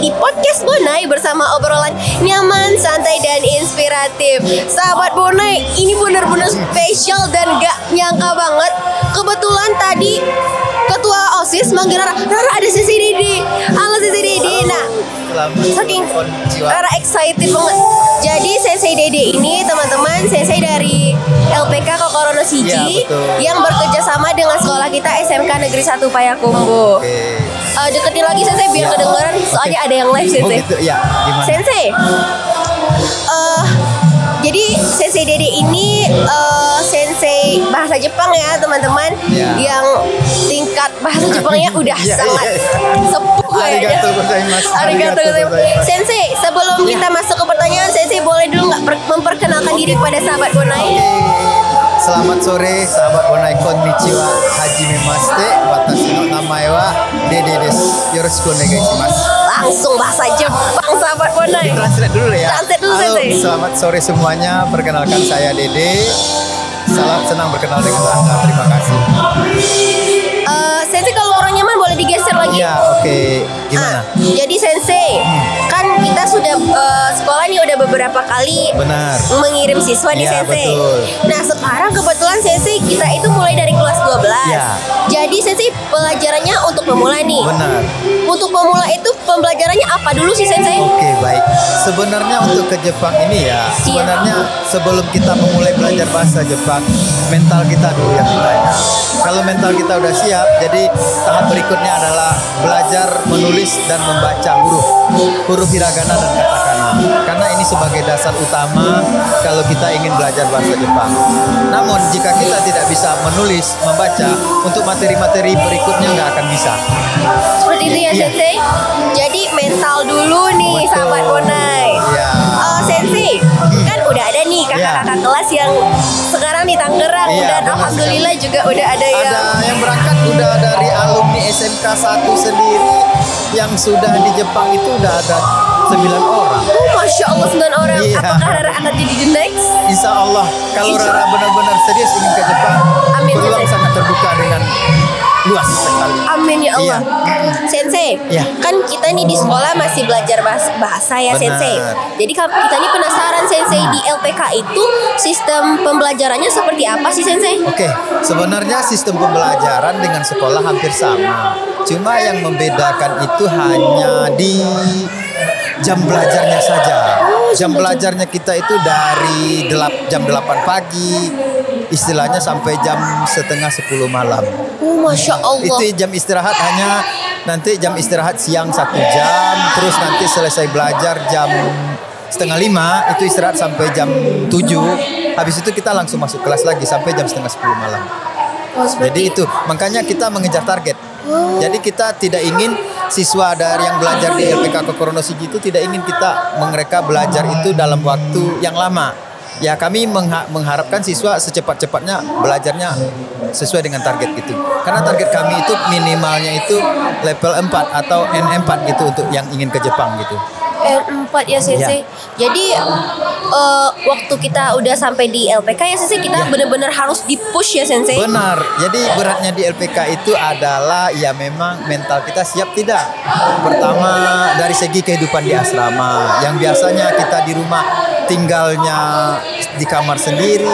di podcast Bonai bersama obrolan nyaman, santai, dan inspiratif. Sahabat Bonai, ini benar-benar spesial dan gak nyangka banget. Kebetulan tadi Ketua OSIS manggil Rara ada Sensei Dede. Halo Sensei Dede. Nah, saking Rara excited banget. Jadi Sensei Dede ini teman-teman Sensei dari LPK Kokorono Siji yang bekerja sama dengan sekolah kita SMK Negeri 1 Payakumbuh. Deketin lagi Sensei biar kedengeran soalnya ada yang live Sensei. Ya, gimana? Sensei. Jadi Sensei Dede ini Sensei bahasa Jepang ya teman-teman, yang tingkat bahasa Jepangnya udah sangat sepuh kayaknya. Arigatou gozaimasu. Sensei, sebelum kita masuk ke pertanyaan, Sensei boleh dulu nggak memperkenalkan diri pada sahabat Bonai? Selamat sore sahabat Bonai, konnichiwa, hajime mashite, watashi no namae wa Dede desu. Yoroshiku onegai shimasu. Langsung bahasa Jepang sahabat Bonai. Translate dulu ya. Translate dulu Halo, Sensei. selamat sore semuanya. Perkenalkan saya Dede. Salam senang berkenal dengan Anda. Terima kasih. Sensei kalau orang nyaman boleh digeser lagi. Ya, oke. Gimana? Jadi Sensei, kan kita sudah sekolah nih udah beberapa kali mengirim siswa nih Sensei. Betul. Nah sekarang kebetulan Sensei kita itu mulai dari kelas 12. Jadi Sensei pelajarannya untuk pemula nih. Benar. Untuk pemula itu pembelajarannya apa dulu sih Sensei? Oke, baik. Sebenarnya untuk ke Jepang ini ya, sebenarnya sebelum kita memulai belajar bahasa Jepang, mental kita dulu yang ditanya. Kalau mental kita udah siap, jadi tahap berikutnya adalah belajar menulis dan membaca huruf hiragana dan katakana. Karena ini sebagai dasar utama kalau kita ingin belajar bahasa Jepang. Namun jika kita tidak bisa menulis, membaca, untuk materi-materi berikutnya nggak akan bisa. Seperti itu ya Sensei. Jadi mental dulu nih sahabat Bonai. Sensei, kan udah ada nih kakak-kakak kelas yang sekarang di Tangerang dan alhamdulillah juga udah ada yang berangkat udah dari alumni SMK 1 sendiri yang sudah di Jepang itu udah ada 9 orang. Oh, Masya Allah 9 orang. Apakah Rara akan jadi the next? Insya Allah, kalau Rara benar-benar serius ingin ke Jepang, peluang sangat terbuka dengan luas sekali. Amin ya Allah. Sensei, kan kita nih di sekolah masih belajar bahasa ya Sensei. Jadi kita nih penasaran Sensei, di LPK itu sistem pembelajarannya seperti apa sih Sensei? Oke, sebenarnya sistem pembelajaran dengan sekolah hampir sama. Cuma yang membedakan itu hanya di jam belajarnya saja. Jam belajarnya kita itu dari jam 8 pagi, istilahnya sampai jam setengah 10 malam. Oh, Masya Allah. Itu jam istirahat hanya nanti jam istirahat siang 1 jam, terus nanti selesai belajar jam setengah 5, itu istirahat sampai jam 7. Habis itu kita langsung masuk kelas lagi sampai jam setengah 10 malam. Jadi itu makanya kita mengejar target. Jadi kita tidak ingin siswa dari yang belajar di LPK Kokorono Siji itu tidak ingin mereka belajar itu dalam waktu yang lama. Ya kami mengharapkan siswa secepat-cepatnya belajarnya sesuai dengan target gitu. Karena target kami itu minimalnya itu level 4 atau N4 gitu untuk yang ingin ke Jepang gitu. N4 ya Sensei. Jadi waktu kita udah sampai di LPK ya Sensei, kita benar-benar harus di-push ya Sensei. Benar. Jadi beratnya di LPK itu adalah ya memang mental kita siap tidak. Pertama dari segi kehidupan di asrama, yang biasanya kita di rumah tinggalnya di kamar sendiri,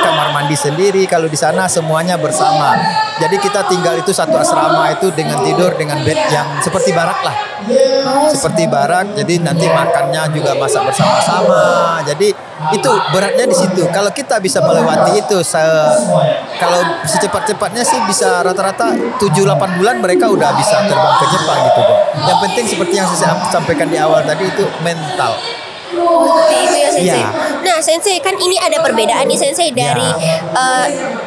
kamar mandi sendiri. Kalau di sana semuanya bersama. Jadi kita tinggal itu satu asrama itu dengan tidur dengan bed yang seperti barak lah. Seperti barak. Jadi nanti makannya juga masak bersama-sama. Jadi itu beratnya di situ. Kalau kita bisa melewati itu, kalau secepat-cepatnya sih bisa rata-rata 7-8 bulan mereka udah bisa terbang ke Jepang gitu kok. Yang penting seperti yang saya sampaikan di awal tadi itu mental. Seperti itu ya Sensei. Nah Sensei, kan ini ada perbedaan nih Sensei dari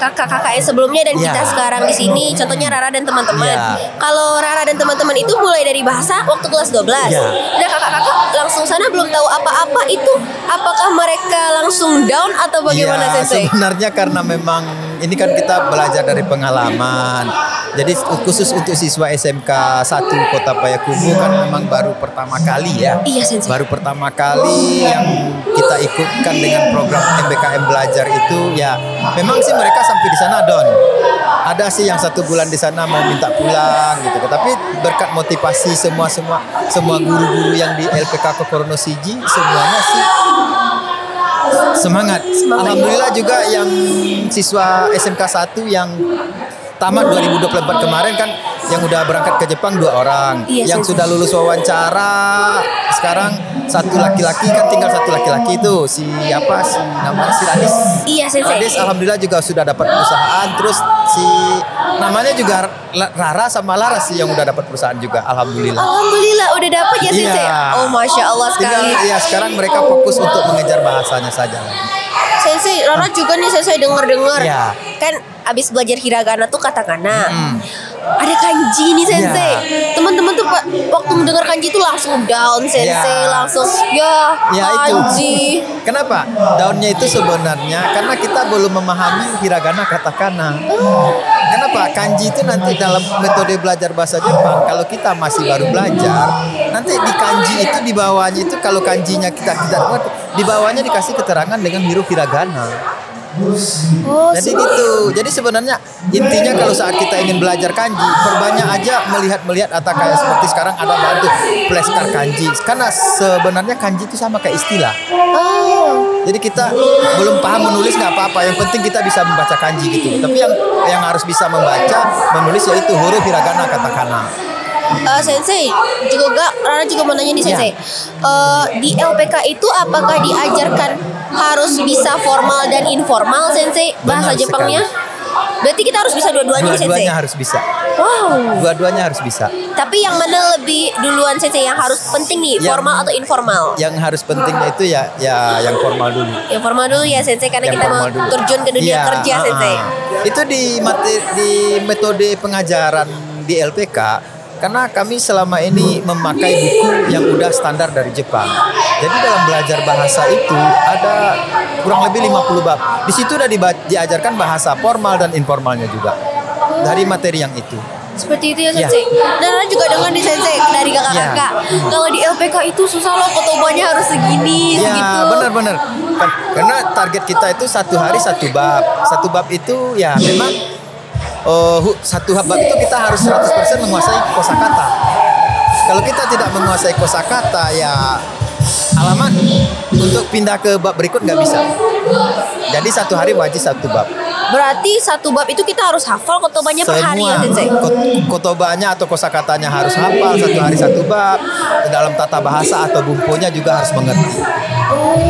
kakak-kakak yang sebelumnya dan kita sekarang di sini. Contohnya Rara dan teman-teman. Kalau Rara dan teman-teman itu mulai dari bahasa waktu kelas 12. Nah kakak-kakak langsung sana belum tahu apa-apa itu. Apakah mereka langsung down atau bagaimana Sensei? Sebenarnya karena memang ini kan kita belajar dari pengalaman. Jadi khusus untuk siswa SMK 1 Kota Payakumbuh kan memang baru pertama kali ya. Iya Sensei. Baru pertama kali yang kita ikutkan dengan program MBKM belajar itu ya memang sih mereka sampai di sana down. ada sih yang 1 bulan di sana mau minta pulang gitu. Tapi berkat motivasi semua guru-guru yang di LPK Kokorono Siji semuanya sih semangat. Alhamdulillah juga yang siswa SMK 1 yang tamat 2024 kemarin kan yang udah berangkat ke Jepang 2 orang. Iya, Yang sudah lulus wawancara sekarang 1 laki-laki, kan tinggal 1 laki-laki itu si namanya si Radis. Iya, Sensei. Radis alhamdulillah juga sudah dapat perusahaan. Terus si namanya juga Rara sama Laras sih yang udah dapat perusahaan juga, alhamdulillah. Alhamdulillah udah dapat ya Sensei. Iya. Oh, Masya Allah Tinggal sekali. ya sekarang mereka fokus untuk mengejar bahasanya saja. Sensei, Rara juga nih Sensei dengar-dengar. Iya. Kan abis belajar hiragana tuh katakana. Ada kanji nih Sensei. Teman-teman tuh waktu mendengar kanji tuh langsung down Sensei, Ya. langsung ya kanji. Itu. Kenapa? Daunnya itu sebenarnya karena kita belum memahami hiragana katakana. Kenapa? Kanji itu nanti dalam metode belajar bahasa Jepang, kalau kita masih baru belajar, nanti di kanji itu di bawahnya itu kalau kanjinya kita tidak di bawahnya dikasih keterangan dengan huruf hiragana. Oh, Jadi gitu. Jadi sebenarnya intinya kalau saat kita ingin belajar kanji, perbanyak aja melihat atau kayak seperti sekarang ada bantu flashcard kanji. Karena sebenarnya kanji itu sama kayak istilah. Oh. Jadi kita belum paham menulis nggak apa-apa. Yang penting kita bisa membaca kanji gitu. Tapi yang harus bisa membaca, menulis yaitu huruf hiragana katakana. Sensei, Rara juga mau nanya nih Sensei. Di LPK itu apakah diajarkan harus bisa formal dan informal Sensei bahasa Benar Jepangnya? Berarti kita harus bisa dua-duanya nih Sensei. Dua-duanya harus bisa. Wow. Dua-duanya harus bisa. Tapi yang mana lebih duluan Sensei, yang harus penting nih, formal atau informal? Yang harus pentingnya itu ya yang formal dulu. Yang formal dulu ya Sensei, karena Yang kita mau formal dulu. terjun ke dunia Iya, kerja Sensei. Itu di metode pengajaran di LPK. Karena kami selama ini memakai buku yang udah standar dari Jepang. Jadi dalam belajar bahasa itu ada kurang lebih 50 bab. Di situ udah diajarkan bahasa formal dan informalnya juga. Dari materi yang itu. Seperti itu ya Sensei. Dan Rara juga dengar nih Sensei dari kakak-kakak. Kalau di LPK itu susah loh, kotobanya harus segini, Ya segitu. benar-benar. Karena target kita itu 1 hari 1 bab. 1 bab itu ya memang 1 bab itu kita harus 100% menguasai kosakata. Kalau kita tidak menguasai kosakata ya alamat untuk pindah ke bab berikut nggak bisa. Jadi 1 hari wajib 1 bab. Berarti 1 bab itu kita harus hafal kotobanya per hari ya Sensei. Kotobanya atau kosakatanya harus hafal 1 hari 1 bab. Dalam tata bahasa atau bumpunya juga harus mengerti.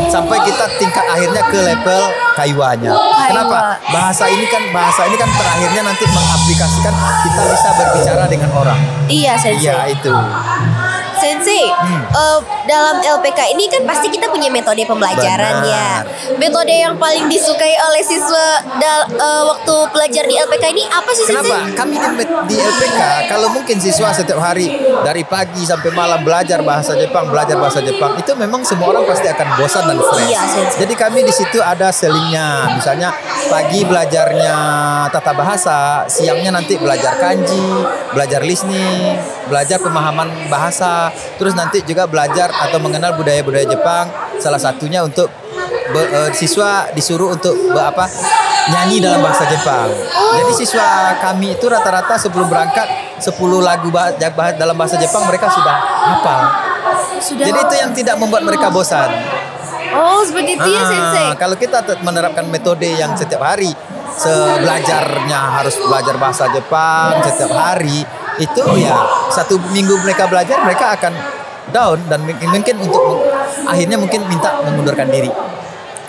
Sampai kita tingkat akhirnya ke level kaiwanya. Kenapa? Bahasa ini kan terakhirnya nanti mengaplikasikan kita bisa berbicara dengan orang. Iya Sensei. Iya itu. Sensei, dalam LPK ini kan pasti kita punya metode pembelajaran ya. Metode yang paling disukai oleh siswa waktu belajar di LPK ini apa sih Sensei? Kenapa? Kami di LPK kalau mungkin siswa setiap hari dari pagi sampai malam belajar bahasa Jepang, itu memang semua orang pasti akan bosan dan stres. Iya, Sensei. Jadi kami di situ ada selingnya. Misalnya pagi belajarnya tata bahasa, siangnya nanti belajar kanji, belajar listening, belajar pemahaman bahasa, terus nanti juga belajar atau mengenal budaya-budaya Jepang. Salah satunya untuk siswa disuruh untuk nyanyi dalam bahasa Jepang. Jadi siswa kami itu rata-rata sebelum berangkat 10 lagu dalam bahasa Jepang mereka sudah hafal. Jadi itu yang tidak membuat mereka bosan. Oh, seperti itu ya Sensei. Kalau kita menerapkan metode yang setiap hari belajarnya harus belajar bahasa Jepang setiap hari, itu ya 1 minggu mereka belajar mereka akan down dan mungkin untuk akhirnya mungkin minta mengundurkan diri.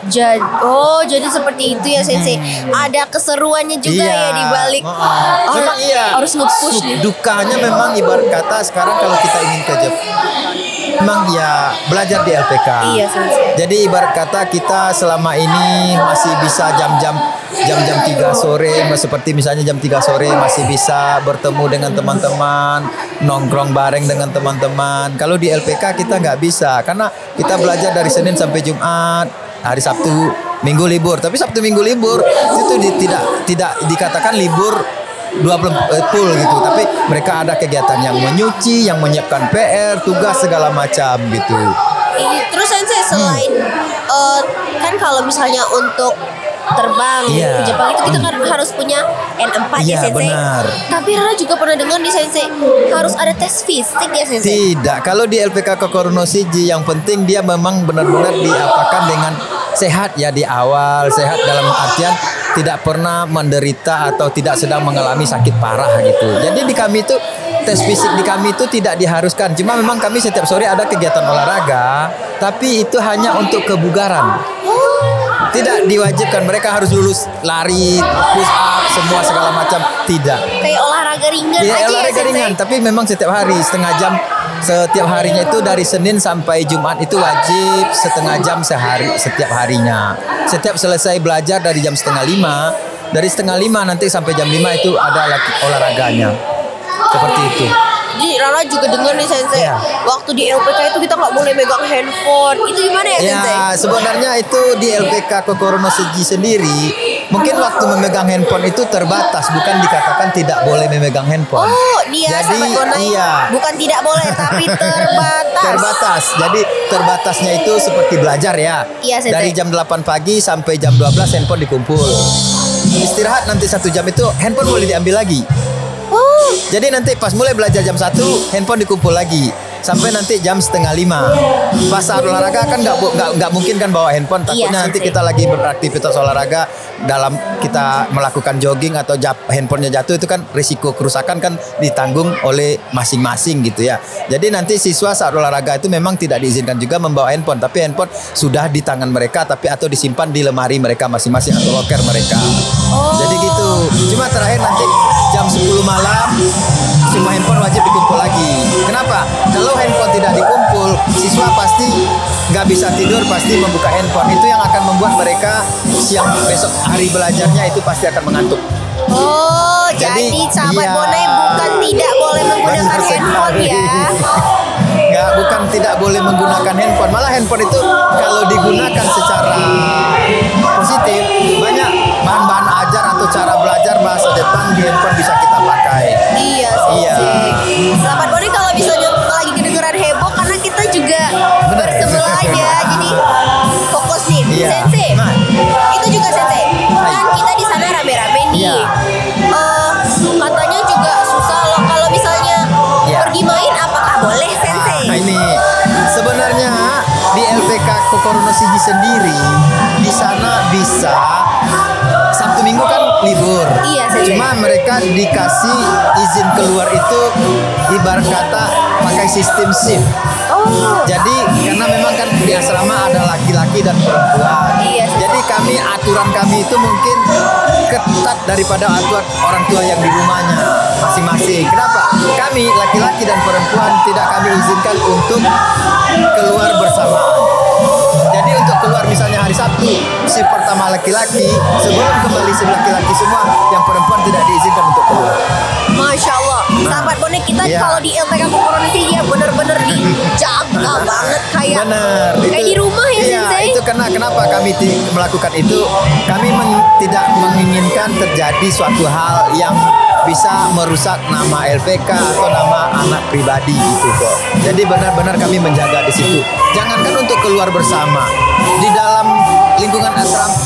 Jadi seperti itu ya Sensei. Ada keseruannya juga ya di balik. Memang iya. Harus nge-push nih. Dukanya memang ibarat kata sekarang kalau kita ingin ke Jepang, memang ya belajar di LPK. Iya Sensei. Jadi ibarat kata kita selama ini masih bisa jam-jam 3 sore, seperti misalnya jam 3 sore masih bisa bertemu dengan teman-teman, nongkrong bareng dengan teman-teman. Kalau di LPK kita nggak bisa karena kita belajar dari Senin sampai Jumat, hari Sabtu Minggu libur. Tapi Sabtu Minggu libur itu tidak dikatakan libur 20 full gitu. Tapi mereka ada kegiatan yang menyuci, yang menyiapkan PR, tugas segala macam gitu. Terus Sensei selain kan kalau misalnya untuk terbang Iya. ke Jepang itu kita kan harus punya N4 ya Iya, Sensei. benar. Tapi Rara juga pernah dengar nih Sensei harus ada tes fisik ya Sensei. Tidak, kalau di LPK Kokoro no Shiji yang penting dia memang benar-benar diapakan dengan sehat ya di awal, sehat dalam artian tidak pernah menderita atau tidak sedang mengalami sakit parah gitu. Jadi di kami itu tes fisik di kami itu tidak diharuskan. Cuma memang kami setiap sore ada kegiatan olahraga, tapi itu hanya untuk kebugaran. Tidak diwajibkan mereka harus lulus lari, push up, semua segala macam. Tidak. Kayak olahraga ringan Iya, aja ya olahraga Sensei. ringan, tapi memang setiap hari setengah jam. Setiap harinya itu dari Senin sampai Jumat itu wajib setengah jam setiap harinya. Setiap selesai belajar dari jam 4:30, dari 4:30 nanti sampai jam 5 itu ada olahraganya. Seperti itu. Jadi Rara juga dengar nih Sensei, Iya. waktu di LPK itu kita nggak boleh megang handphone. Itu gimana ya Sensei? Ya, sebenarnya itu di LPK Kokoro no Shiji sendiri, mungkin waktu memegang handphone itu terbatas, bukan dikatakan tidak boleh memegang handphone. Oh, dia Jadi, sahabat Bonai iya. bukan tidak boleh tapi terbatas. Terbatas. Jadi terbatasnya itu seperti belajar ya. Iya, Sensei. Dari jam 8 pagi sampai jam 12 handphone dikumpul. Istirahat nanti 1 jam itu handphone boleh diambil lagi. Oh, Jadi nanti pas mulai belajar jam 1 handphone dikumpul lagi sampai nanti jam 4:30. Pas saat olahraga kan nggak mungkin kan bawa handphone. Takutnya Iya, nanti Sensei. kita lagi beraktivitas olahraga dalam kita melakukan jogging atau handphonenya jatuh itu kan risiko kerusakan kan ditanggung oleh masing-masing gitu ya. Jadi nanti siswa saat olahraga itu memang tidak diizinkan juga membawa handphone, tapi handphone sudah di tangan mereka tapi atau disimpan di lemari mereka masing-masing atau loker mereka. Jadi gitu. Cuma terakhir nanti jam 10 malam semua handphone wajib dikumpul lagi. Kenapa? Kalau handphone tidak dikumpul, siswa pasti nggak bisa tidur, pasti membuka handphone. Itu yang akan membuat mereka siang besok hari belajarnya itu pasti akan mengantuk. oh, jadi sahabat iya. Bonai bukan tidak boleh menggunakan Benar handphone sekali. ya. Nggak, bukan tidak boleh menggunakan handphone. Malah handphone itu kalau digunakan secara positif, banyak bahan-bahan ajar atau cara belajar bahasa Jepang di handphone bisa kita pakai. Iya, Iya. Sensei. Sahabat Bonai kalau misalnya lagi kedengeran heboh karena kita juga Benar. bersebelah ya. Jadi fokus nih. Iya. Sensei. Nah. Itu juga Sensei. Kan kita di sana rame-rame nih. Iya. Katanya juga susah loh kalau misalnya Iya. pergi main apakah boleh Sensei? Nah ini sebenarnya di LPK Kokoro no Shiji sendiri di sana bisa Sabtu Minggu kan libur. Iya, Sensei. Cuma mereka dikasih izin keluar itu ibarat kata pakai sistem shift. Oh. Jadi karena memang kan di asrama ada laki-laki dan perempuan. Iya, Sensei. Jadi aturan kami itu mungkin ketat daripada aturan orang tua yang di rumahnya masing-masing. Kenapa? Kami laki-laki dan perempuan tidak kami izinkan untuk keluar bersamaan. Jadi untuk keluar misalnya hari Sabtu, shift pertama laki-laki, sebelum kembali shift laki-laki semua, yang perempuan tidak diizinkan untuk keluar. Masya Allah, sahabat bonek kita Iya. kalau di LPK Kokoro no Shiji ya bener-bener dijaga banget kayak Benar. kayak di rumah ya Iya, Sensei. itu kenapa kami melakukan itu? Kami tidak menginginkan terjadi suatu hal yang bisa merusak nama LPK atau nama anak pribadi gitu kok. Jadi benar-benar kami menjaga di situ. Jangankan untuk keluar bersama, di dalam lingkungan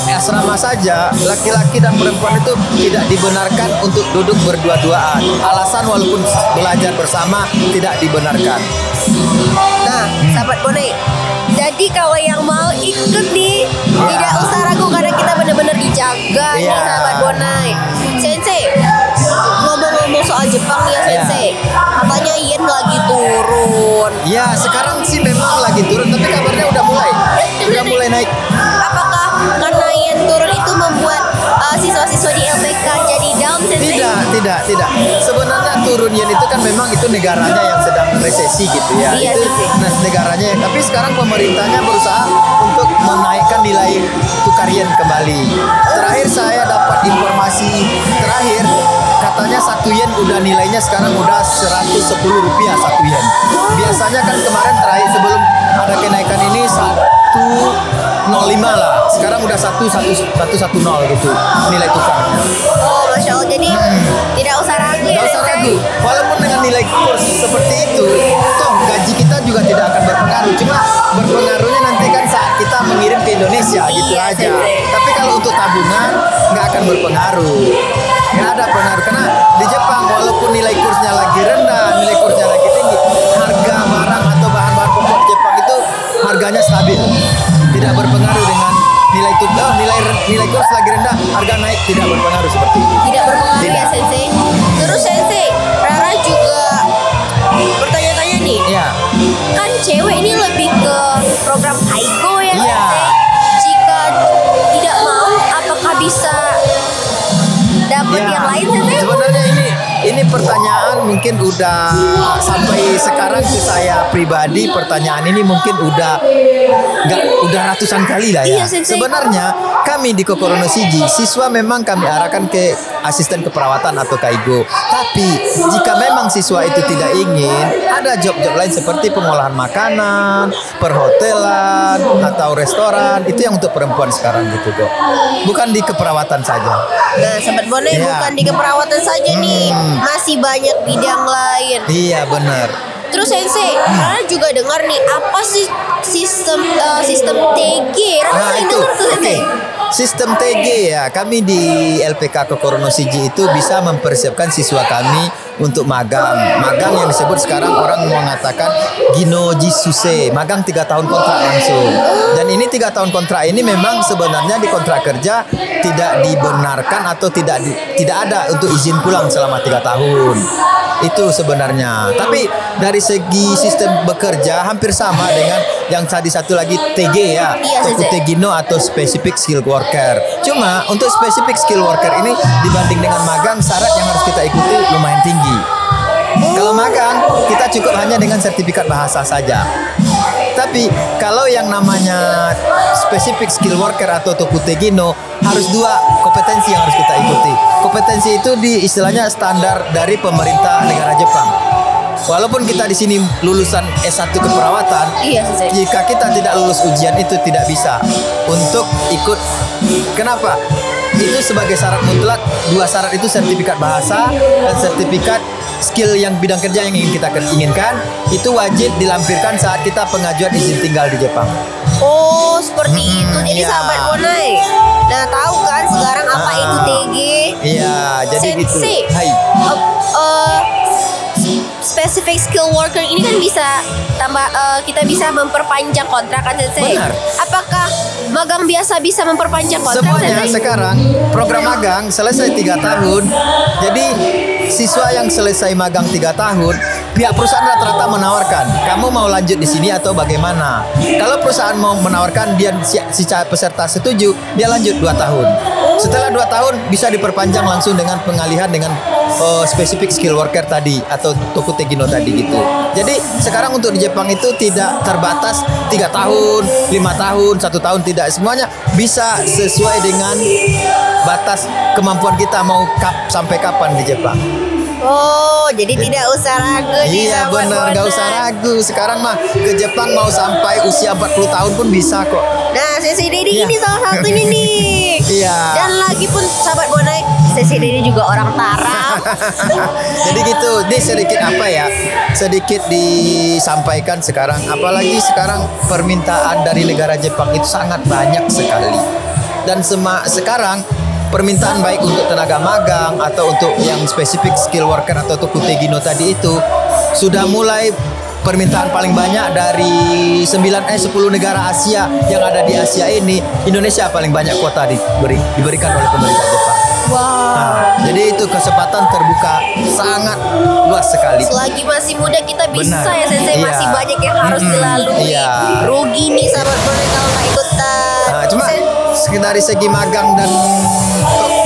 asrama saja laki-laki dan perempuan itu tidak dibenarkan untuk duduk berdua-duaan. Alasan walaupun belajar bersama tidak dibenarkan. Nah, sahabat bonek. Jadi kalau yang mau ikut nih tidak usah ragu karena kita benar-benar dijaga nih Iya. sahabat bonek. Sensei, ngomong-ngomong soal Jepang ya Iya. Sensei, katanya yen lagi turun. Ya sekarang sih memang lagi turun, tapi kabarnya udah mulai naik. Apakah karena yen turun itu membuat siswa-siswa di LPK jadi down Sensei? Tidak. Sebenarnya turun yen itu kan memang itu negaranya yang sedang resesi gitu ya. Iya, Itu sih. negaranya. Tapi sekarang pemerintahnya berusaha untuk menaikkan nilai tukar yen kembali. Terakhir saya dapat informasi terakhir katanya 1 yen udah nilainya sekarang udah 110 rupiah 1 yen. Biasanya kan kemarin terakhir sebelum ada kenaikan ini 105 lah. Sekarang udah 110 gitu nilai tukarnya. Oh, Masya Allah. Jadi tidak usah ragu ya Gak usah Sensei. ragu. Walaupun dengan nilai kurs seperti itu, toh gaji kita juga tidak akan berpengaruh. Cuma berpengaruhnya nanti kan saat kita mengirim ke Indonesia gitu Iya, aja. Sensei. Tapi kalau untuk tabungan nggak akan berpengaruh. Nggak ada pengaruh karena di Jepang walaupun nilai kursnya lagi rendah, nilai kursnya lagi tinggi, harga barang atau bahan-bahan pokok di Jepang itu harganya stabil, tidak berpengaruh dengan nilai nilai kurs lagi rendah, harga naik tidak berpengaruh seperti itu. Tidak berpengaruh ya Tidak. Sensei. Terus Sensei, Rara juga bertanya-tanya nih. Iya. Kan cewek ini lebih ke program Kaigo ya Iya. Sensei. Jika tidak mau, apakah bisa dapat Ya, yang lain Sensei? sebenarnya ini pertanyaan mungkin udah sampai sekarang ke saya pribadi, pertanyaan ini mungkin udah ratusan kali lah ya. Iya, Sensei. Sebenarnya kami di Kokorono Shiji siswa memang kami arahkan ke asisten keperawatan atau kaigo. Tapi jika memang siswa itu tidak ingin, ada job-job lain seperti pengolahan makanan, perhotelan atau restoran. Itu yang untuk perempuan sekarang gitu kok. Bukan di keperawatan saja. Nah, Sobat Bonai Iya. bukan di keperawatan saja nih, masih banyak bidang lain. Iya benar. Terus Sensei, Rara juga dengar nih apa sih sistem TG? Rara Nah sering itu, dengar tuh Sensei. Sistem TG ya, kami di LPK Kokorono Shiji itu bisa mempersiapkan siswa kami untuk magang. Magang yang disebut sekarang orang mengatakan Ginoji Suse, magang 3 tahun kontrak langsung. Dan ini 3 tahun kontrak ini memang sebenarnya di kontrak kerja tidak dibenarkan atau tidak ada untuk izin pulang selama 3 tahun. Itu sebenarnya. Tapi dari segi sistem bekerja hampir sama dengan yang tadi satu lagi TG ya, Iya, Sensei. Tokutegino atau Specific Skill Worker. Cuma untuk Specific Skill Worker ini dibanding dengan magang syarat yang harus kita ikuti lumayan tinggi. Kalau magang kita cukup hanya dengan sertifikat bahasa saja. Tapi kalau yang namanya Specific Skill Worker atau Tokutegino harus 2 kompetensi yang harus kita ikuti. Kompetensi itu istilahnya standar dari pemerintah negara Jepang. Walaupun kita di sini lulusan S1 keperawatan, Iya Sensei. jika kita tidak lulus ujian itu tidak bisa untuk ikut. Kenapa? Itu sebagai syarat mutlak. 2 syarat itu sertifikat bahasa dan sertifikat skill yang bidang kerja yang ingin kita inginkan itu wajib dilampirkan saat kita pengajuan izin tinggal di Jepang. Oh, seperti itu. Jadi iya. Sahabat Bonai, nah tahu kan sekarang apa itu TG? Iya, jadi gitu. Sensei, Hai. Specific skill worker ini kan bisa kita bisa memperpanjang kontrak kan Sensei? Benar. Apakah magang biasa bisa memperpanjang kontrak Semuanya Sensei? sekarang program magang selesai 3 tahun. Jadi siswa yang selesai magang 3 tahun, pihak perusahaan rata-rata menawarkan, kamu mau lanjut di sini atau bagaimana? Kalau perusahaan mau menawarkan dia si peserta setuju, dia lanjut 2 tahun. Setelah 2 tahun bisa diperpanjang langsung dengan pengalihan dengan specific skill worker tadi atau Tokutegino tadi gitu. Jadi sekarang untuk di Jepang itu tidak terbatas 3 tahun, 5 tahun, 1 tahun, tidak. Semuanya bisa sesuai dengan batas kemampuan kita mau sampai kapan di Jepang. Oh, jadi tidak usah ragu nih Iya Sahabat benar, gak Bonai. usah ragu. Sekarang mah ke Jepang mau sampai usia 40 tahun pun bisa kok. Nah, Sensei Dedi Iya. ini salah satunya nih. Iya. Dan lagi pun Sahabat Bonai, Sensei Dedi juga orang Tarap. Jadi gitu, ini sedikit apa ya, sedikit disampaikan sekarang. Apalagi sekarang permintaan dari negara Jepang itu sangat banyak sekali. Dan sekarang permintaan baik untuk tenaga magang atau untuk yang specific skill worker atau Tokutegino tadi itu sudah mulai permintaan paling banyak dari 10 negara Asia yang ada di Asia ini. Indonesia paling banyak kuota diberikan oleh pemerintah Jepang. Wow. Nah, jadi itu kesempatan terbuka sangat luas sekali. Selagi masih muda kita bisa Benar. ya Sensei, Iya. masih banyak yang harus dilalui. Iya. Rugi nih Sahabat Bonai kalau nggak ikutan. Nah, cuma dari segi magang dan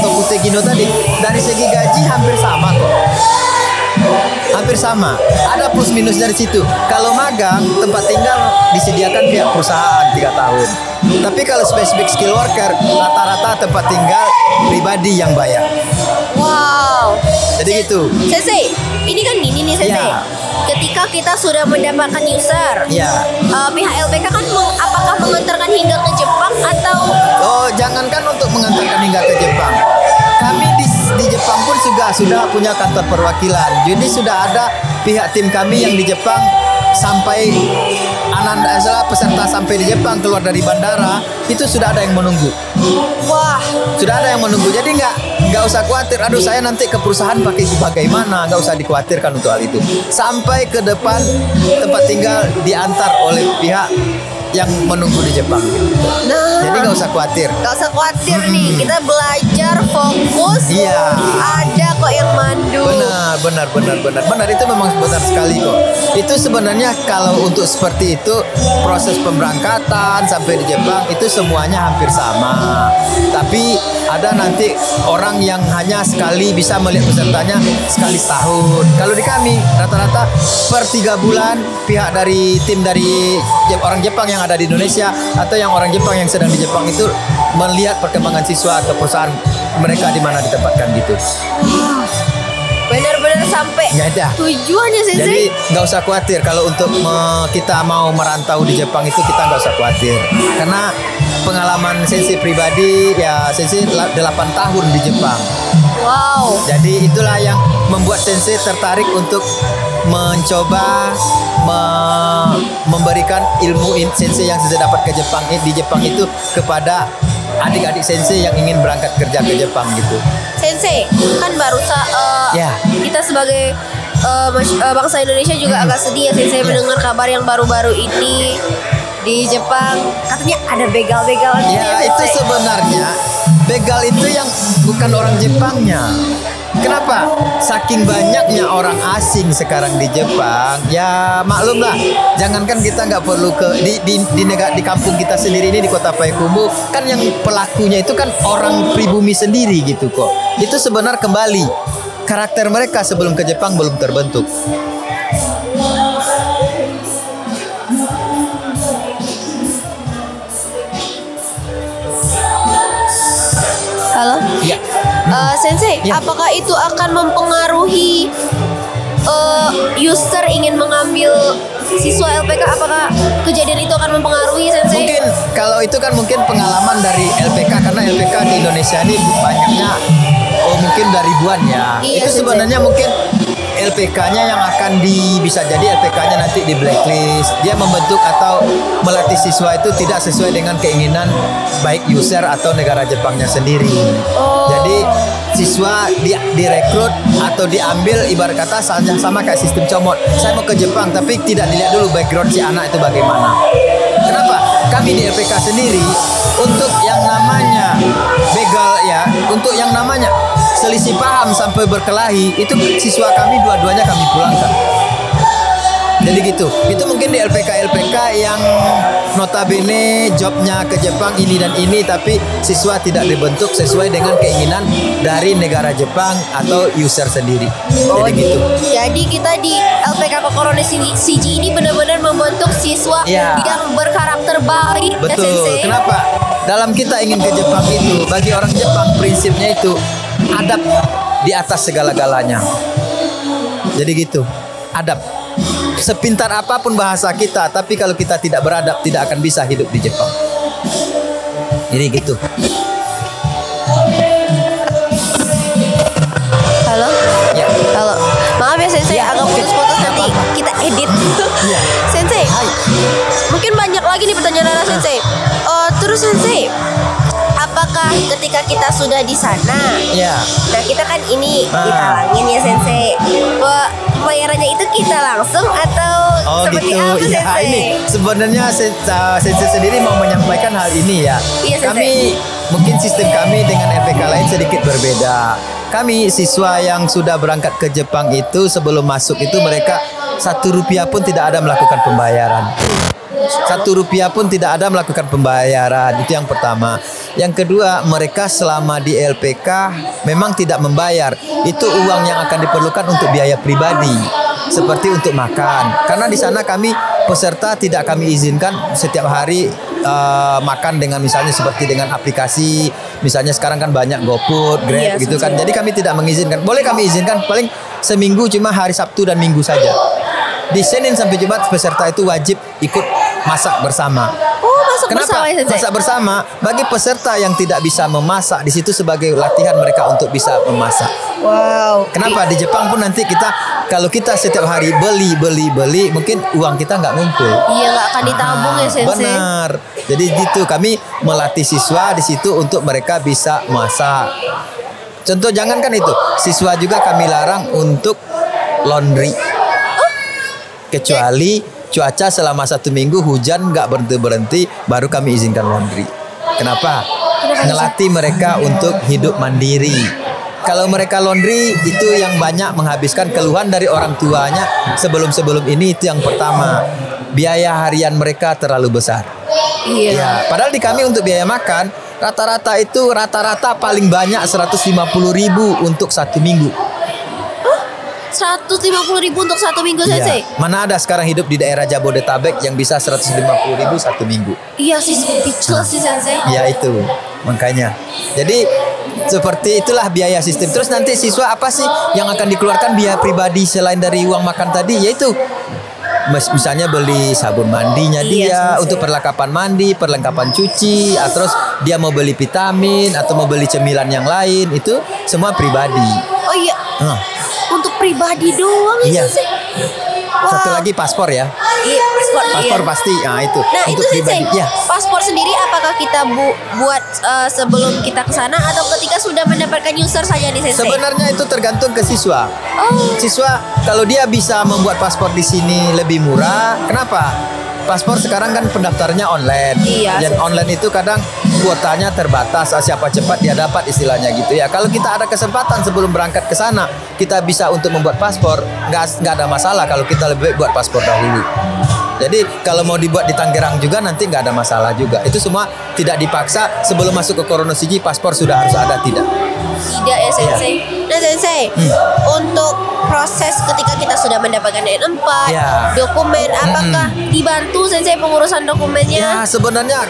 Tokutegino tadi, dari segi gaji hampir sama kok. Hampir sama. Ada plus minus dari situ. Kalau magang, tempat tinggal disediakan pihak perusahaan 3 tahun. Tapi kalau specific skill worker, rata-rata tempat tinggal pribadi yang bayar. Wow. Jadi gitu. Sensei, ini kan gini nih Sensei. Iya. Ketika kita sudah mendapatkan user, Ya. pihak LPK kan apakah mengantarkan hingga ke Jepang atau Oh, jangankan untuk mengantarkan hingga ke Jepang. Kami di Jepang pun sudah punya kantor perwakilan. Jadi sudah ada pihak tim kami yang di Jepang sampai setelah peserta sampai di Jepang keluar dari bandara itu sudah ada yang menunggu. Wah, Sudah ada yang menunggu. Jadi nggak usah khawatir. Aduh, saya nanti ke perusahaan pakai bagaimana? Nggak usah dikhawatirkan untuk hal itu. Sampai ke depan tempat tinggal diantar oleh pihak yang menunggu di Jepang. nah, Jadi nggak usah khawatir. gak usah khawatir nih, kita belajar fokus. Iya. Ada kok yang mandu. Benar. Itu memang benar sekali kok. Itu sebenarnya kalau untuk seperti itu proses pemberangkatan sampai di Jepang itu semuanya hampir sama. Tapi ada nanti orang yang hanya sekali bisa melihat pesertanya sekali setahun. Kalau di kami rata-rata per 3 bulan pihak dari tim dari orang Jepang yang ada di Indonesia atau yang orang Jepang yang sedang di Jepang itu melihat perkembangan siswa atau perusahaan mereka di mana ditempatkan gitu. Benar-benar sampai Ya dah. tujuannya Jadi Sensei. nggak usah khawatir kalau untuk kita mau merantau di Jepang itu kita nggak usah khawatir karena pengalaman Sensei pribadi ya Sensei 8 tahun di Jepang. Wow. Jadi itulah yang membuat Sensei tertarik untuk mencoba memberikan ilmu Sensei yang Sensei dapat ke Jepang di Jepang itu kepada adik-adik Sensei yang ingin berangkat kerja ke Jepang gitu. Sensei, kan Ya. kita sebagai bangsa Indonesia juga agak sedih ya Sensei mendengar kabar yang baru-baru ini di Jepang katanya ada begal-begal. Ya itu sebenarnya begal itu yang bukan orang Jepangnya. Kenapa? Saking banyaknya orang asing sekarang di Jepang, ya maklumlah. Jangankan kita nggak perlu ke di kampung kita sendiri ini di kota Payakumbuh, kan yang pelakunya itu kan orang pribumi sendiri gitu kok. Itu sebenarnya kembali karakter mereka sebelum ke Jepang belum terbentuk. Halo. Ya. Sensei, Ya. apakah itu akan mempengaruhi user ingin mengambil siswa LPK? Apakah kejadian itu akan mempengaruhi Sensei? Mungkin kalau itu kan mungkin pengalaman dari LPK karena LPK di Indonesia ini banyaknya mungkin udah ribuan ya. Iya, Itu Sensei. sebenarnya mungkin LPK-nya yang akan bisa jadi LPK-nya nanti di blacklist. Dia membentuk atau melatih siswa itu tidak sesuai dengan keinginan baik user atau negara Jepangnya sendiri. Oh. Jadi siswa direkrut atau diambil ibarat kata sama kayak sistem comot. Saya mau ke Jepang tapi tidak dilihat dulu background si anak itu bagaimana. Kenapa? Kami di LPK sendiri untuk yang namanya begal ya, untuk yang namanya selisih paham sampai berkelahi itu siswa kami dua-duanya kami pulangkan. Jadi gitu. Itu mungkin di LPK yang notabene jobnya ke Jepang ini dan ini tapi siswa tidak dibentuk sesuai dengan keinginan dari negara Jepang atau user sendiri. Jadi gitu. Jadi kita di LPK Kokorono CG ini benar-benar membentuk siswa Ya. yang berkarakter baik. Ya, Betul. Sensei? Kenapa? Dalam kita ingin ke Jepang itu bagi orang Jepang prinsipnya itu adab di atas segala-galanya. Jadi gitu. Adab. Sepintar apapun bahasa kita, tapi kalau kita tidak beradab tidak akan bisa hidup di Jepang. Jadi gitu. Halo? Ya. Halo. Maaf ya Sensei, Ya, agak oke. putus-putus Nggak nanti apa-apa. kita edit. Ya. Sensei, Hai. mungkin banyak lagi nih pertanyaan Nara Sensei. Terus Sensei, apakah ketika kita sudah di sana, Ya. nah kita kan ini Ah. ditalangin ya Sensei, pembayarannya itu kita langsung atau Oh seperti gitu. apa Ya Sensei? ini sebenarnya Sensei sendiri mau menyampaikan hal ini ya. Iya, Sensei. Kami mungkin sistem kami dengan LPK lain sedikit berbeda. Kami siswa yang sudah berangkat ke Jepang itu sebelum masuk itu mereka Rp1 pun tidak ada melakukan pembayaran. Rp1 pun tidak ada melakukan pembayaran. Itu yang pertama. Yang kedua, mereka selama di LPK memang tidak membayar. Itu uang yang akan diperlukan untuk biaya pribadi, seperti untuk makan. Karena di sana kami peserta tidak kami izinkan setiap hari makan dengan misalnya seperti dengan aplikasi. Misalnya sekarang kan banyak GoFood, Grab Iya, gitu kan. Sensei. Jadi kami tidak mengizinkan. Boleh kami izinkan paling seminggu cuma hari Sabtu dan Minggu saja. Di Senin sampai Jumat peserta itu wajib ikut masak bersama. Oh masak bersama ya, Sensei? Masak bersama bagi peserta yang tidak bisa memasak, di situ sebagai latihan mereka untuk bisa memasak. Wow. Kenapa di Jepang pun nanti kalau kita setiap hari beli, mungkin uang kita nggak ngumpul. Iya, nggak akan ditabung ya, Sensei. Benar. Jadi gitu kami melatih siswa di situ untuk mereka bisa masak. Contoh jangankan itu, siswa juga kami larang untuk laundry. Kecuali cuaca selama 1 minggu hujan nggak berhenti, baru kami izinkan laundry. Kenapa? Ngelatih mereka untuk hidup mandiri. Kalau mereka laundry itu yang banyak menghabiskan keluhan dari orang tuanya sebelum ini, itu yang pertama. Biaya harian mereka terlalu besar. Iya. Ya, padahal di kami untuk biaya makan rata-rata paling banyak 150.000 untuk 1 minggu. 150.000 untuk 1 minggu, Iya. Sensei? Mana ada sekarang hidup di daerah Jabodetabek yang bisa 150.000 1 minggu. Iya sih, speechless sih, Sensei. Ya itu, makanya. Jadi seperti itulah biaya sistem. Terus nanti siswa apa sih yang akan dikeluarkan biaya pribadi selain dari uang makan tadi? Yaitu misalnya beli sabun mandinya dia, Sensei. untuk perlengkapan mandi, perlengkapan cuci, terus dia mau beli vitamin atau mau beli cemilan yang lain, itu semua pribadi. Oh iya, Nah, untuk pribadi doang ya, Iya. Sensei? satu Wah. lagi paspor ya. Iya, Paspor iya. pasti. Nah, itu Nah untuk itu Sensei, pribadi. Ya. paspor sendiri apakah kita buat sebelum kita ke sana atau ketika sudah mendapatkan user saja nih, Sensei? Sebenarnya itu tergantung ke siswa. Oh, Siswa kalau dia bisa membuat paspor di sini lebih murah, kenapa? Paspor sekarang kan pendaftarnya online. Iya, Dan Sensei. online itu kadang kuotanya terbatas, siapa cepat dia dapat istilahnya gitu ya. Kalau kita ada kesempatan sebelum berangkat ke sana, kita bisa untuk membuat paspor, nggak ada masalah kalau kita lebih baik buat paspor dahulu. Jadi kalau mau dibuat di Tangerang juga nanti nggak ada masalah juga. Itu semua tidak dipaksa, sebelum masuk ke Koronosiji paspor sudah harus ada, tidak. tidak ya, Sensei. Nah, Sensei, untuk proses ketika kita sudah mendapatkan N4, Ya. dokumen, apakah dibantu Sensei pengurusan dokumennya? Ya sebenarnya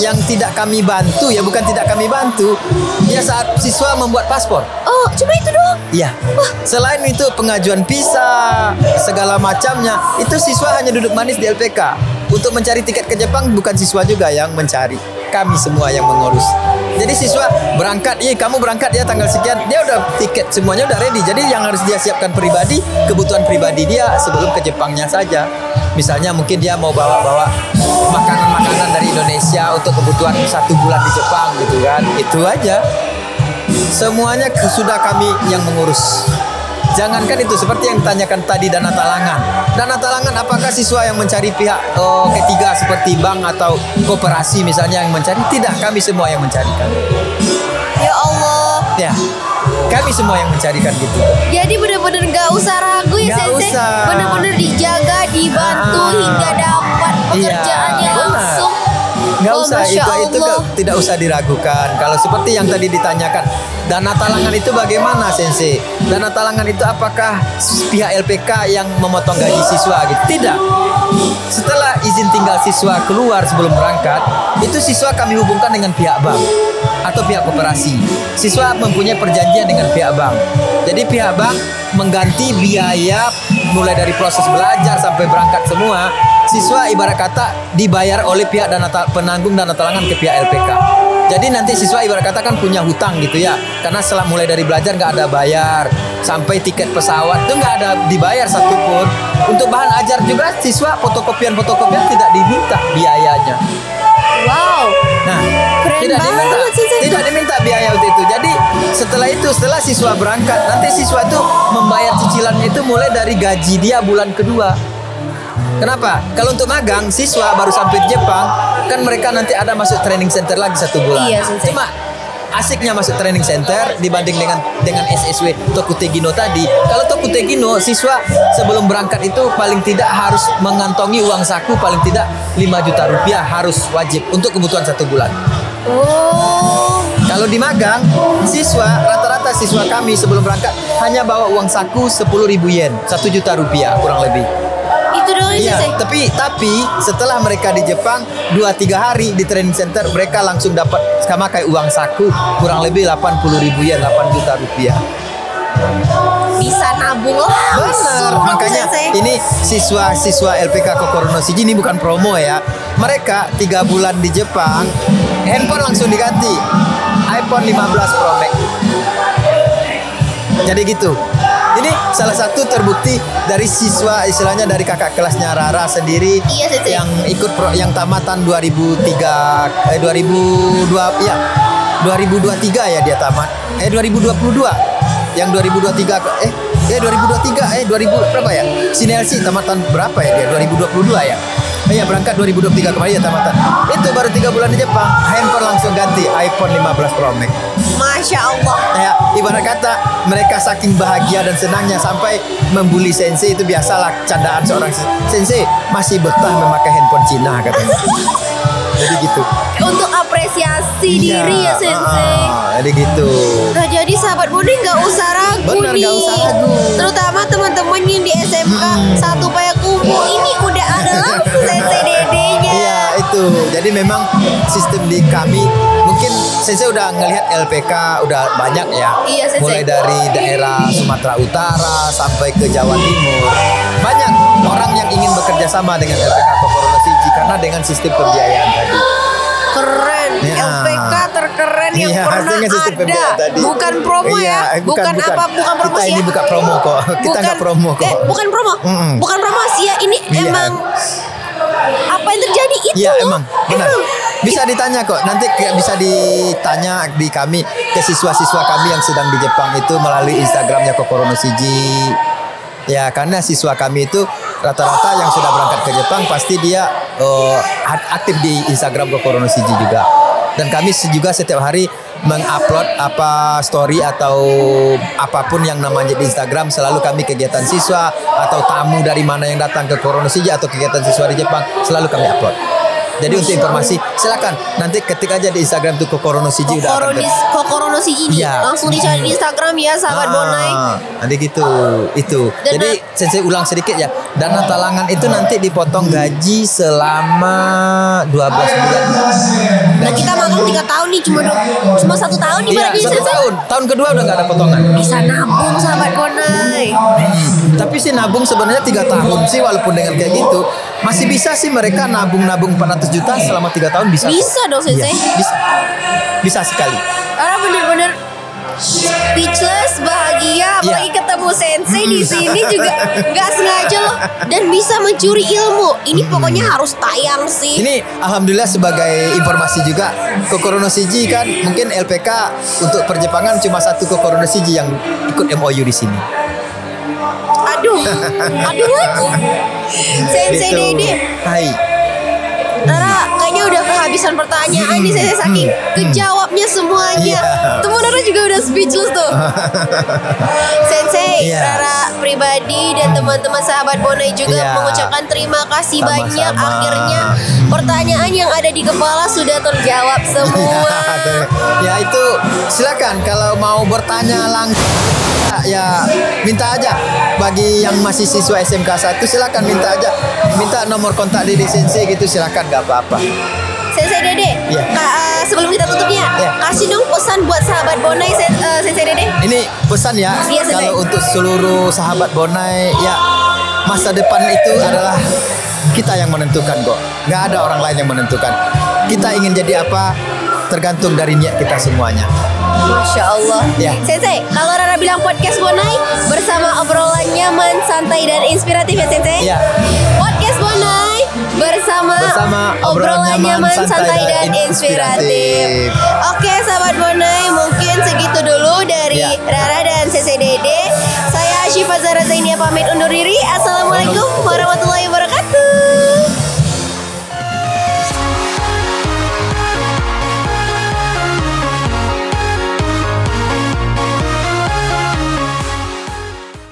yang tidak kami bantu ya, bukan tidak kami bantu, ya saat siswa membuat paspor. Oh, cuma itu doang? Iya. Selain itu pengajuan visa segala macamnya itu siswa hanya duduk manis di LPK. Untuk mencari tiket ke Jepang bukan siswa juga yang mencari, kami semua yang mengurus. Jadi siswa berangkat, kamu berangkat ya tanggal sekian, dia udah tiket semuanya udah ready. Jadi yang harus dia siapkan pribadi, kebutuhan pribadi dia sebelum ke Jepangnya saja. Misalnya mungkin dia mau bawa makanan-makanan dari Indonesia untuk kebutuhan 1 bulan di Jepang gitu kan. Itu aja. Semuanya sudah kami yang mengurus. Jangankan itu, seperti yang ditanyakan tadi dana talangan. Dana talangan apakah siswa yang mencari pihak ketiga seperti bank atau koperasi misalnya yang mencari? Tidak, kami semua yang mencarikan. Ya Allah. Ya, kami semua yang mencarikan gitu. Jadi benar-benar nggak usah ragu ya, Nggak Sensei. usah. Benar-benar dijaga, dibantu hingga dapat pekerjaannya Iya, benar. langsung. Nggak Oh, usah, Masya itu Allah. tidak usah diragukan. Kalau seperti yang tadi ditanyakan, dana talangan itu bagaimana, Sensei? Dana talangan itu apakah pihak LPK yang memotong gaji siswa gitu? Tidak. Setelah izin tinggal siswa keluar sebelum berangkat, itu siswa kami hubungkan dengan pihak bank atau pihak koperasi. Siswa mempunyai perjanjian dengan pihak bank. Jadi pihak bank mengganti biaya mulai dari proses belajar sampai berangkat semua. Siswa ibarat kata dibayar oleh pihak penanggung dana talangan ke pihak LPK. Jadi nanti siswa ibarat kata kan punya hutang gitu ya, karena setelah mulai dari belajar nggak ada bayar, sampai tiket pesawat itu nggak ada dibayar satupun. Untuk bahan ajar juga siswa fotokopian tidak diminta biayanya. Wow. Nah, Keren tidak banget, diminta, Sensei. tidak diminta biaya untuk itu. Jadi setelah siswa berangkat, nanti siswa itu membayar cicilannya itu mulai dari gaji dia bulan kedua. Kenapa? Kalau untuk magang, siswa baru sampai di Jepang, kan mereka nanti ada masuk training center lagi 1 bulan. Iya, Sensei. Cuma asiknya masuk training center dibanding dengan SSW Tokutegino tadi. Kalau Tokutegino, siswa sebelum berangkat itu paling tidak harus mengantongi uang saku paling tidak 5 juta rupiah harus wajib untuk kebutuhan 1 bulan. Oh. Kalau di magang, rata-rata siswa kami sebelum berangkat hanya bawa uang saku 10.000 yen, 1 juta rupiah kurang lebih. Itu doang ya, Iya, Sensei. tapi setelah mereka di Jepang 2-3 hari di training center, mereka langsung dapat sama kayak uang saku kurang lebih 80.000 yen, 8 juta rupiah. bisa nabung langsung. Benar, makanya Sensei. ini siswa-siswa LPK Kokorono Shiji ini bukan promo ya. Mereka 3 bulan di Jepang, handphone langsung diganti iPhone 15 Pro Max. Jadi gitu. Ini salah satu terbukti dari siswa, istilahnya dari kakak kelasnya Rara sendiri, Iya, Sensei. yang ikut yang tamatan 2023 ya dia tamat. 2022. Yang 2023 2000 berapa ya? Sinelsi tamatan berapa ya dia? 2022 ya. Iya, berangkat 2023 kemarin ya tamatan. Itu baru 3 bulan di Jepang, handphone langsung ganti iPhone 15 Pro Max. Masya Allah. Ya, ibarat kata mereka saking bahagia dan senangnya sampai membuli sensei. Itu biasalah candaan seorang sensei, masih betah memakai handphone Cina katanya. Jadi gitu. Untuk apresiasi diri ya Sensei. Jadi gitu. Nah jadi sahabat Bone nggak usah ragu Benar, nih. nggak usah ragu. Terutama teman-teman yang di SMK satu Payakumbuh ini udah ada langsung Sensei Dedenya. Iya itu. Jadi memang sistem di kami, mungkin Sensei udah ngelihat LPK udah banyak ya. Iya, Sensei. Mulai dari daerah Sumatera Utara sampai ke Jawa Timur. Banyak orang yang ingin bekerja sama dengan LPK Kokorono Shiji karena dengan sistem pembiayaan tadi. Keren, Ya. LPK terkeren yang Iya, pernah hasilnya sistem ada. pembiayaan tadi. Bukan promo Iya, ya, bukan apa, bukan promosi Kita ini ya. buka promo kok. Kita nggak promo kok. Bukan promo, Mm-mm. bukan promosi ya. Ini Iya. emang apa yang terjadi itu Iya loh. emang benar. Bisa ditanya kok. Nanti bisa ditanya di kami ke siswa-siswa kami yang sedang di Jepang itu melalui Instagramnya Kokorono Shiji. Ya karena siswa kami itu rata-rata yang sudah berangkat ke Jepang pasti dia aktif di Instagram Kokorono Shiji juga. Dan kami juga setiap hari mengupload apa story atau apapun yang namanya di Instagram, selalu kami kegiatan siswa atau tamu dari mana yang datang ke Kokorono Shiji atau kegiatan siswa di Jepang selalu kami upload. Jadi untuk informasi silakan nanti ketik aja di Instagram tuh Kokorono Shiji udah akan Kokorono Shiji nih. Iya. Langsung dicari di Instagram ya sahabat Bonai. Nanti gitu itu. Dan Jadi Sensei ulang sedikit ya. Dana talangan itu nanti dipotong gaji selama 12 bulan. Nah kita magang 3 tahun nih cuma 1 tahun nih Iya, berarti 1 Sensei. tahun. Tahun kedua udah nggak ada potongan. Bisa nabung sahabat Bonai. Tapi sih nabung sebenarnya 3 tahun sih, walaupun dengan kayak gitu masih bisa sih mereka nabung 400 juta selama 3 tahun bisa. Bisa dong Sensei. Iya, bisa sekali. Karena bener-bener speechless, bahagia, apalagi ketemu Sensei di sini juga nggak sengaja loh, dan bisa mencuri ilmu. Ini pokoknya harus tayang sih. Ini alhamdulillah sebagai informasi juga, Kokorono Shiji kan mungkin LPK untuk perjepangan cuma 1 Kokorono Shiji yang ikut MOU di sini. Aduh lagi. Sensei Gitu. Dede, Hai. Rara kayaknya udah kehabisan pertanyaan nih Sensei, saking kejawabnya semuanya. Iya. Temen Rara juga udah speechless tuh. Sensei, Iya. Rara pribadi dan teman-teman sahabat Bonai juga Iya. mengucapkan terima kasih Sama-sama. banyak. Akhirnya pertanyaan yang ada di kepala sudah terjawab semua. Ya itu silakan kalau mau bertanya langsung ya minta aja. Bagi yang masih siswa SMK 1 silakan minta aja. Minta nomor kontak Dede Sensei gitu silakan, gak apa-apa. Sensei Dede, Iya. sebelum kita tutupnya, Iya. kasih dong pesan buat sahabat Bonai Sensei Dede. Ini pesan ya, Iya, Sensei. kalau untuk seluruh sahabat Bonai ya, masa depan itu adalah kita yang menentukan kok. Nggak ada orang lain yang menentukan. Kita ingin jadi apa tergantung dari niat kita semuanya. Masya Allah. Ya. Sensei, kalau Rara bilang podcast Bonai bersama obrolan nyaman, santai dan inspiratif ya Sensei. Iya. Podcast Bonai bersama obrolan nyaman, santai dan inspiratif. Oke, sahabat Bonai, mungkin segitu dulu dari Ya. Rara dan Sensei Dede. Saya Syifa Zahra Zainia pamit undur diri. Assalamualaikum warahmatullahi wabarakatuh.